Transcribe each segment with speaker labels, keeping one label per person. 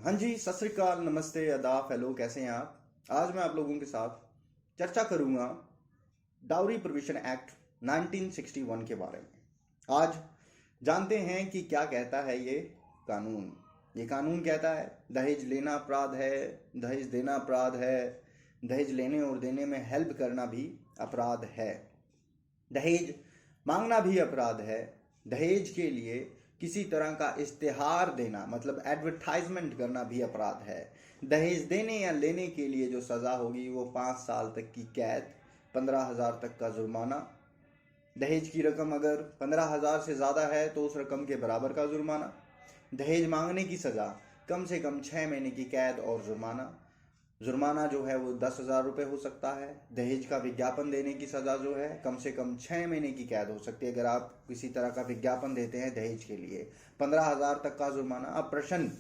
Speaker 1: हाँ जी, सत श्री अकाल, नमस्ते, आदाब, हेलो, कैसे हैं आप। आज मैं आप लोगों के साथ चर्चा करूंगा डाउरी प्रोविजन एक्ट 1961 के बारे में। आज जानते हैं कि क्या कहता है ये कानून। ये कानून कहता है दहेज लेना अपराध है, दहेज देना अपराध है, दहेज लेने और देने में हेल्प करना भी अपराध है, दहेज मांगना भी अपराध है, दहेज के लिए किसी तरह का इश्तेहार देना मतलब एडवर्टाइजमेंट करना भी अपराध है। दहेज देने या लेने के लिए जो सज़ा होगी वो 5 साल तक की कैद, 15,000 तक का जुर्माना। दहेज की रकम अगर 15,000 से ज़्यादा है तो उस रकम के बराबर का जुर्माना। दहेज मांगने की सज़ा कम से कम 6 महीने की कैद और जुर्माना। जुर्माना जो है वो 10,000 रुपये हो सकता है। दहेज का विज्ञापन देने की सज़ा जो है कम से कम 6 महीने की कैद हो सकती है। अगर आप किसी तरह का विज्ञापन देते हैं दहेज के लिए, 15,000 तक का जुर्माना। अब प्रश्न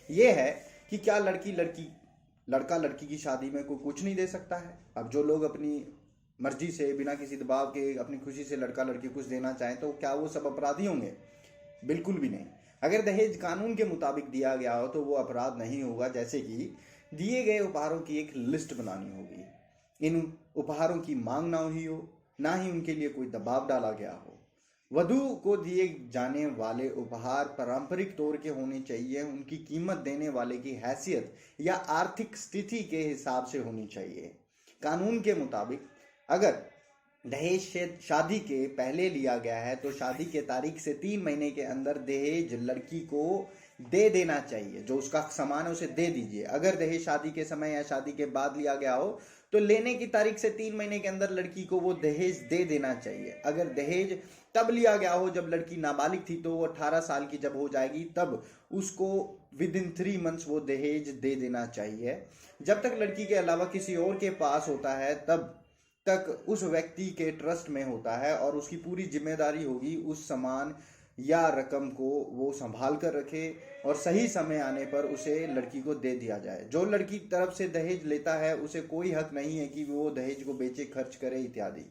Speaker 1: ये है कि क्या लड़का लड़की की शादी में कोई कुछ नहीं दे सकता है। अब जो लोग अपनी मर्जी से बिना किसी दबाव के अपनी खुशी से लड़का लड़की कुछ देना चाहें तो क्या वो सब अपराधी होंगे? बिल्कुल भी नहीं। अगर दहेज कानून के मुताबिक दिया गया हो तो वो अपराध नहीं होगा। जैसे कि दिए गए उपहारों की एक लिस्ट बनानी होगी, इन उपहारों की मांग ना हुई हो, ना ही उनके लिए कोई दबाव डाला गया हो। वधू को दिए जाने वाले उपहार पारंपरिक तौर के होने चाहिए, उनकी कीमत देने वाले की हैसियत या आर्थिक स्थिति के हिसाब से होनी चाहिए। कानून के मुताबिक अगर दहेज शादी के पहले लिया गया है तो शादी के तारीख से 3 महीने के अंदर दहेज लड़की को दे देना चाहिए। जो उसका सामान है उसे दे दीजिए। अगर दहेज शादी के समय या शादी के बाद लिया गया हो तो लेने की तारीख से 3 महीने के अंदर लड़की को वो दहेज दे देना चाहिए। अगर दहेज तब लिया गया हो जब लड़की नाबालिग थी तो वो 18 साल की जब हो जाएगी तब उसको विद इन 3 मंथ्स वो दहेज दे देना चाहिए। जब तक लड़की के अलावा किसी और के पास होता है तब तक उस व्यक्ति के ट्रस्ट में होता है और उसकी पूरी जिम्मेदारी होगी उस सामान या रकम को वो संभाल कर रखे और सही समय आने पर उसे लड़की को दे दिया जाए। जो लड़की की तरफ से दहेज लेता है उसे कोई हक नहीं है कि वो दहेज को बेचे, खर्च करे इत्यादि।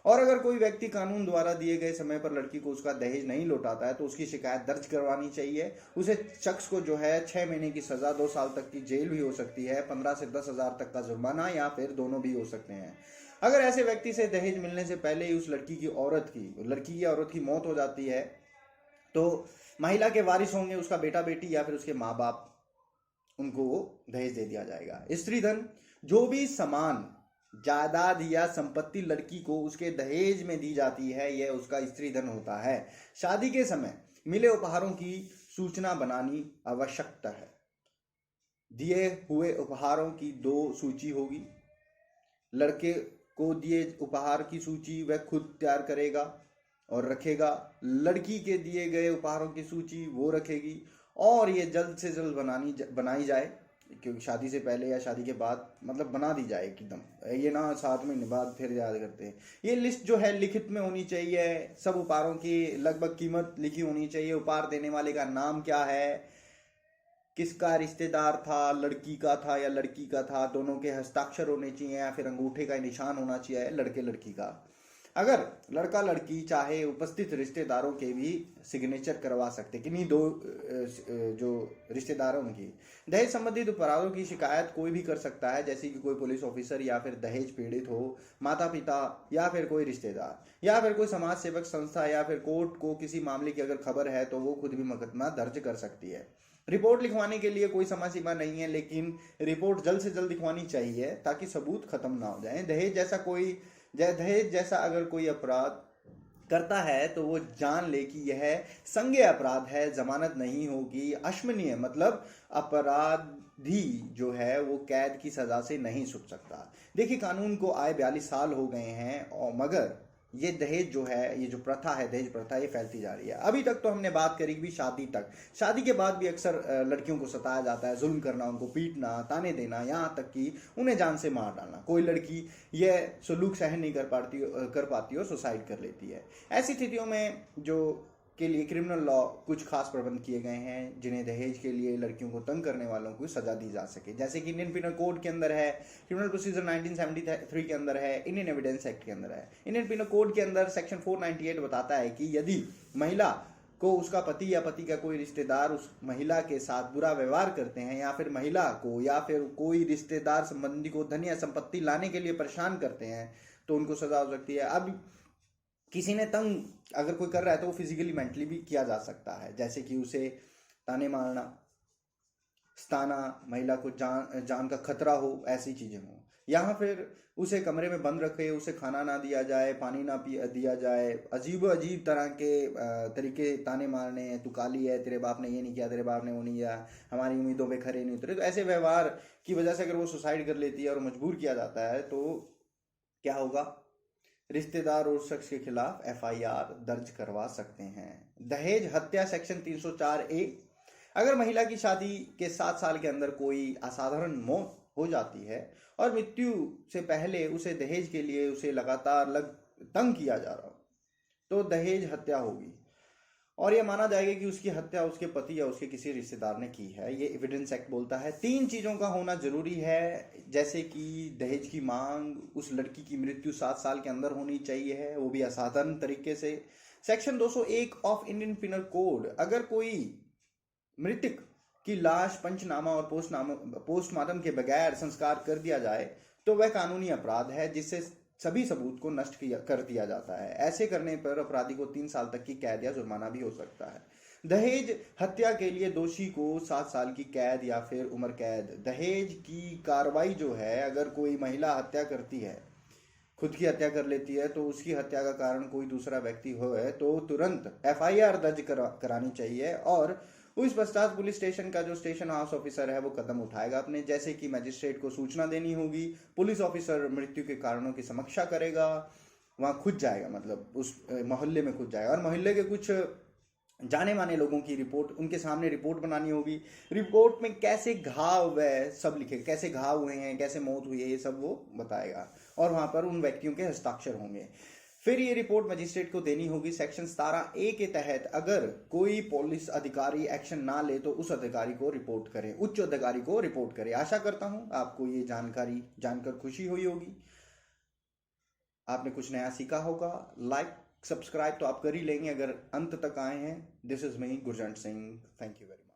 Speaker 1: और अगर कोई व्यक्ति कानून द्वारा दिए गए समय पर लड़की को उसका दहेज नहीं लौटाता है तो उसकी शिकायत दर्ज करवानी चाहिए। उसे शख्स को जो है 6 महीने की सज़ा, 2 साल तक की जेल भी हो सकती है, 15 से 10,000 तक का जुर्माना या फिर दोनों भी हो सकते हैं। अगर ऐसे व्यक्ति से दहेज मिलने से पहले ही उस लड़की की औरत की मौत हो जाती है तो महिला के वारिस होंगे उसका बेटा बेटी या फिर उसके माँ बाप, उनको दहेज दे दिया जाएगा। स्त्री धन, जो भी सामान, जायदाद या संपत्ति लड़की को उसके दहेज में दी जाती है यह उसका स्त्री धन होता है। शादी के समय मिले उपहारों की सूचना बनानी आवश्यक है। दिए हुए उपहारों की 2 सूची होगी। लड़के को दिए उपहार की सूची वह खुद तैयार करेगा और रखेगा। लड़की के दिए गए उपहारों की सूची वो रखेगी और ये जल्द से जल्द बनाई जाए, क्योंकि शादी से पहले या शादी के बाद मतलब बना दी जाए एकदम। ये ना 7 महीने बाद फिर याद करते हैं। ये लिस्ट जो है लिखित में होनी चाहिए। सब उपहारों की लगभग कीमत लिखी होनी चाहिए। उपहार देने वाले का नाम क्या है, किसका रिश्तेदार था, लड़की का था या लड़की का था, दोनों के हस्ताक्षर होने चाहिए या फिर अंगूठे का निशान होना चाहिए लड़के लड़की का। अगर लड़का लड़की चाहे उपस्थित रिश्तेदारों के भी सिग्नेचर करवा सकते, किन्हीं 2 जो रिश्तेदार हैं उनकी। दहेज संबंधित अपराधों की शिकायत कोई भी कर सकता है, जैसे कि कोई पुलिस ऑफिसर या फिर दहेज पीड़ित हो, माता पिता या फिर कोई रिश्तेदार या फिर कोई समाज सेवक संस्था या फिर कोर्ट को किसी मामले की अगर खबर है तो वो खुद भी मुकदमा दर्ज कर सकती है। रिपोर्ट लिखवाने के लिए कोई समय सीमा नहीं है, लेकिन रिपोर्ट जल्द से जल्द लिखवानी चाहिए ताकि सबूत खत्म ना हो जाए। दहेज जैसा अगर कोई अपराध करता है तो वो जान ले कि यह संज्ञेय अपराध है, जमानत नहीं होगी। अक्षम्य मतलब अपराधी जो है वो कैद की सजा से नहीं छूट सकता। देखिए, कानून को आए 42 साल हो गए हैं और मगर ये दहेज जो है, ये जो प्रथा है, दहेज प्रथा, ये फैलती जा रही है। अभी तक तो हमने बात करी भी शादी तक। शादी के बाद भी अक्सर लड़कियों को सताया जाता है, जुल्म करना, उनको पीटना, ताने देना, यहाँ तक कि उन्हें जान से मार डालना। कोई लड़की यह सलूक सहन नहीं कर पाती और सुसाइड कर लेती है। ऐसी स्थितियों में जो के लिए क्रिमिनल लॉ कुछ खास प्रबंध किए गए हैं जिन्हें दहेज के लिए लड़कियों को तंग करने वालों को सजा दी जा सके। जैसे कि इंडियन पिनल कोड के अंदर है, क्रिमिनल प्रोसीजर 1973 के अंदर है, इंडियन एविडेंस एक्ट के अंदर है। इंडियन पिनल कोड के अंदर सेक्शन 498 बताता है कि यदि महिला को उसका पति या पति का कोई रिश्तेदार उस महिला के साथ बुरा व्यवहार करते हैं, या फिर महिला को या फिर कोई रिश्तेदार संबंधी को धन या संपत्ति लाने के लिए परेशान करते हैं, तो उनको सजा हो सकती है। अब किसी ने तंग अगर कोई कर रहा है तो वो फिजिकली मेंटली भी किया जा सकता है, जैसे कि उसे ताने मारना, सताना, महिला को जान का खतरा हो, ऐसी चीजें हो, या फिर उसे कमरे में बंद रखे, उसे खाना ना दिया जाए, पानी ना दिया जाए, अजीब अजीब तरह के तरीके ताने मारने, तू काली है, तेरे बाप ने ये नहीं किया, तेरे बाप ने वो नहीं किया, हमारी उम्मीदों पे खरे नहीं उतरे। तो ऐसे व्यवहार की वजह से अगर वो सुसाइड कर लेती है और मजबूर किया जाता है तो क्या होगा, रिश्तेदार और शख्स के खिलाफ एफआईआर दर्ज करवा सकते हैं। दहेज हत्या सेक्शन 304A, अगर महिला की शादी के 7 साल के अंदर कोई असाधारण मौत हो जाती है और मृत्यु से पहले उसे दहेज के लिए उसे लगातार तंग किया जा रहा हो, तो दहेज हत्या होगी और यह माना जाएगा कि उसकी हत्या उसके पति या उसके किसी रिश्तेदार ने की है। ये एविडेंस एक्ट बोलता है। 3 चीजों का होना जरूरी है, जैसे कि दहेज की मांग, उस लड़की की मृत्यु 7 साल के अंदर होनी चाहिए है, वो भी असाधारण तरीके से। Section 201 of Indian penal code, अगर कोई मृतक की लाश पंचनामा और पोस्टमार्टम के बगैर संस्कार कर दिया जाए तो वह कानूनी अपराध है जिससे सभी सबूत को नष्ट कर दिया जाता है। ऐसे करने पर अपराधी को 3 साल तक की कैद या जुर्माना भी हो सकता है। दहेज हत्या के लिए दोषी को 7 साल की कैद या फिर उम्र कैद। दहेज की कार्रवाई जो है, अगर कोई महिला हत्या करती है, खुद की हत्या कर लेती है, तो उसकी हत्या का कारण कोई दूसरा व्यक्ति हो है तो तुरंत एफआईआर दर्ज करानी चाहिए और उस पश्चात पुलिस स्टेशन का जो स्टेशन हाउस ऑफिसर है वो कदम उठाएगा अपने, जैसे कि मजिस्ट्रेट को सूचना देनी होगी, पुलिस ऑफिसर मृत्यु के कारणों की समीक्षा करेगा, वहां खुद जाएगा, मतलब उस मोहल्ले में खुद जाएगा और मोहल्ले के कुछ जाने माने लोगों की रिपोर्ट उनके सामने रिपोर्ट बनानी होगी। रिपोर्ट में कैसे घाव है सब लिखेगा, कैसे घाव हुए हैं, कैसे मौत हुई है, ये सब वो बताएगा और वहां पर उन व्यक्तियों के हस्ताक्षर होंगे। फिर ये रिपोर्ट मजिस्ट्रेट को देनी होगी। सेक्शन 17A के तहत अगर कोई पुलिस अधिकारी एक्शन ना ले तो उस अधिकारी को रिपोर्ट करें, उच्च अधिकारी को रिपोर्ट करें। आशा करता हूं आपको ये जानकारी जानकर खुशी हुई होगी, आपने कुछ नया सीखा होगा। लाइक सब्सक्राइब तो आप कर ही लेंगे अगर अंत तक आए हैं। This is me Gurjant Singh, thank you very much.